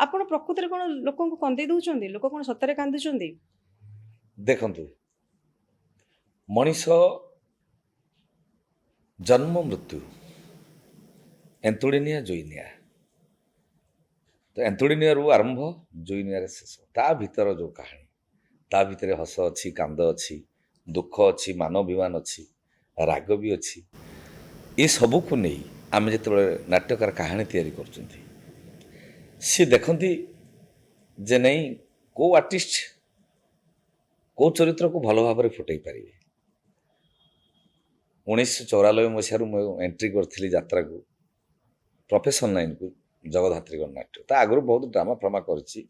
ଆପଣ ପ୍ରକୃତରେ କଣ ଲୋକଙ୍କୁ କନ୍ଦେଇ ଦଉଛନ୍ତି? ଲୋକ କଣ ସତରେ କାନ୍ଦୁଛନ୍ତି? ଦେଖନ୍ତୁ, ମଣିଷ ଜନ୍ମ ମୃତ୍ୟୁ ଏନ୍ତୁଡ଼ିନିଆ ଜୁଇନିଆ, ତ ଏନ୍ତୁଡ଼ିନିଆରୁ ଆରମ୍ଭ, ଜୁଇନିଆରେ ଶେଷ। ତା ଭିତର ଯୋଉ କାହାଣୀ, ତା ଭିତରେ ହସ ଅଛି, କାନ୍ଦ ଅଛି, ଦୁଃଖ ଅଛି, ମାନବିମାନ ଅଛି, ରାଗ ବି ଅଛି। ଏ ସବୁକୁ ନେଇ ଆମେ ଯେତେବେଳେ ନାଟ୍ୟକାର କାହାଣୀ ତିଆରି କରୁଛନ୍ତି, ସିଏ ଦେଖନ୍ତି ଯେ ନାଇଁ କେଉଁ ଆର୍ଟିଷ୍ଟ କେଉଁ ଚରିତ୍ରକୁ ଭଲ ଭାବରେ ଫୁଟେଇ ପାରିବେ। 1994 ମସିହାରୁ ମୁଁ ଏଣ୍ଟ୍ରି କରିଥିଲି ଯାତ୍ରାକୁ, ପ୍ରଫେସନ୍ ଲାଇନ୍କୁ, ଜଗଦ୍ଧାତ୍ରୀ ଗଣନାଟ୍ୟ। ତା ଆଗରୁ ବହୁତ ଡ୍ରାମା ଫ୍ରାମା କରିଛି।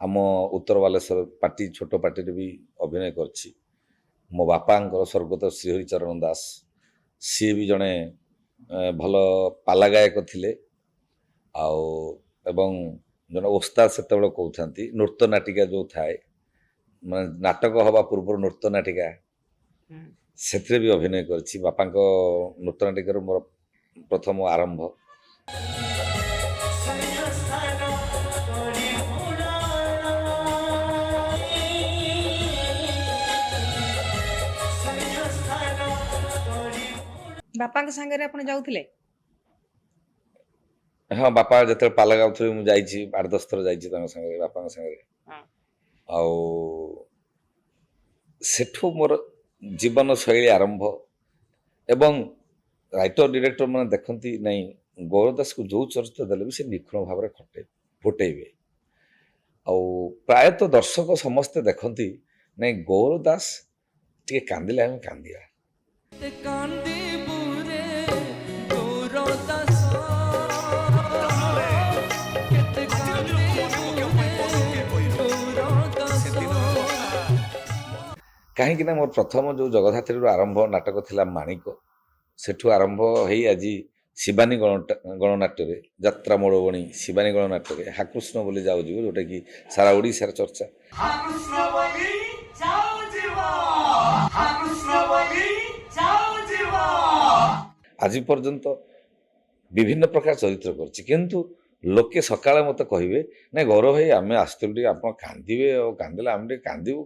ଆମ ଉତ୍ତର ବାଲେଶ୍ୱର ପାର୍ଟି, ଛୋଟ ପାର୍ଟିରେ ବି ଅଭିନୟ କରିଛି। ମୋ ବାପାଙ୍କର ସ୍ୱର୍ଗତ ଶ୍ରୀହରିଚରଣ ଦାସ, ସିଏ ବି ଜଣେ ଭଲ ପାଲା ଗାୟକ ଥିଲେ। ଆଉ ଏବଂ ଜଣେ ଓସ୍ତାଦ ସେତେବେଳେ କହୁଥାନ୍ତି, ନୃତ୍ୟ ନାଟିକା ଯେଉଁ ଥାଏ, ମାନେ ନାଟକ ହେବା ପୂର୍ବରୁ ନୃତ୍ୟ ନାଟିକା, ସେଥିରେ ବି ଅଭିନୟ କରିଛି। ବାପାଙ୍କ ନୃତ୍ୟ ନାଟିକାରୁ ମୋର ପ୍ରଥମ ଆରମ୍ଭ। ବାପାଙ୍କ ସାଙ୍ଗରେ ଆପଣ ଯାଉଥିଲେ? ହଁ, ବାପା ଯେତେବେଳେ ପାଲା ଗାଉଥିଲେ ମୁଁ ଯାଇଛି, 8-10 ଥର ଯାଇଛି ତାଙ୍କ ସାଙ୍ଗରେ, ବାପାଙ୍କ ସାଙ୍ଗରେ। ଆଉ ସେଠୁ ମୋର ଜୀବନ ଶୈଳୀ ଆରମ୍ଭ। ଏବଂ ରାଇଟର ଡିରେକ୍ଟର ମାନେ ଦେଖନ୍ତି ନାଇଁ ଗୌର ଦାସକୁ ଯୋଉ ଚରିତ୍ର ଦେଲେ ବି ସେ ନିଖୁଣ ଭାବରେ ଫୁଟେଇବେ। ଆଉ ପ୍ରାୟତଃ ଦର୍ଶକ ସମସ୍ତେ ଦେଖନ୍ତି ନାଇଁ ଗୌର ଦାସ ଟିକେ କାନ୍ଦିଲେ ଆମେ କାନ୍ଦିବା। କାହିଁକି ନା ମୋର ପ୍ରଥମ ଯୋଉ ଜଗଦ୍ଧାତ୍ରୀରୁ ଆରମ୍ଭ ନାଟକ ଥିଲା ମାଣିକ, ସେଠୁ ଆରମ୍ଭ ହେଇ ଆଜି ଶିବାନୀ ଗଣନାଟ୍ୟରେ, ଯାତ୍ରା ମୋଡ଼ବଣୀ ଶିବାନୀ ଗଣନାଟ୍ୟରେ ହାକୃଷ୍ଣ ବୋଲି ଯାଉ ଯିବ, ଯୋଉଟା କି ସାରା ଓଡ଼ିଶାର ଚର୍ଚ୍ଚା। ଆଜି ପର୍ଯ୍ୟନ୍ତ ବିଭିନ୍ନ ପ୍ରକାର ଚରିତ୍ର କରିଛି, କିନ୍ତୁ ଲୋକେ ସକାଳେ ମତେ କହିବେ ନାଇଁ ଗୌରବ ଭାଇ ଆମେ ଆସିଥିଲୁ ଟିକେ ଆପଣ କାନ୍ଦିବେ, ଆଉ କାନ୍ଦିଲେ ଆମେ ଟିକେ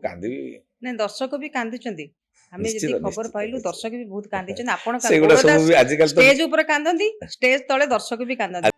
କାନ୍ଦିବି। ନାଇଁ, ଦର୍ଶକ ବି କାନ୍ଦିଛନ୍ତି। ଆମେ ନିଶ୍ଚିତ, ଯଦି ଖବର ନିଶ୍ଚିତ, ପାଇଲୁ ନିଶ୍ଚିତ। ଦର୍ଶକ ବି ବହୁତ କାନ୍ଦିଛନ୍ତି। ଆପଣ ସେଗୁଡ଼ା ସବୁ ବି ଆଜିକାଲି ତ ଷ୍ଟେଜ ଉପରେ କାନ୍ଦନ୍ତି, ଷ୍ଟେଜ ତଳେ ଦର୍ଶକ ବି କାନ୍ଦନ୍ତି।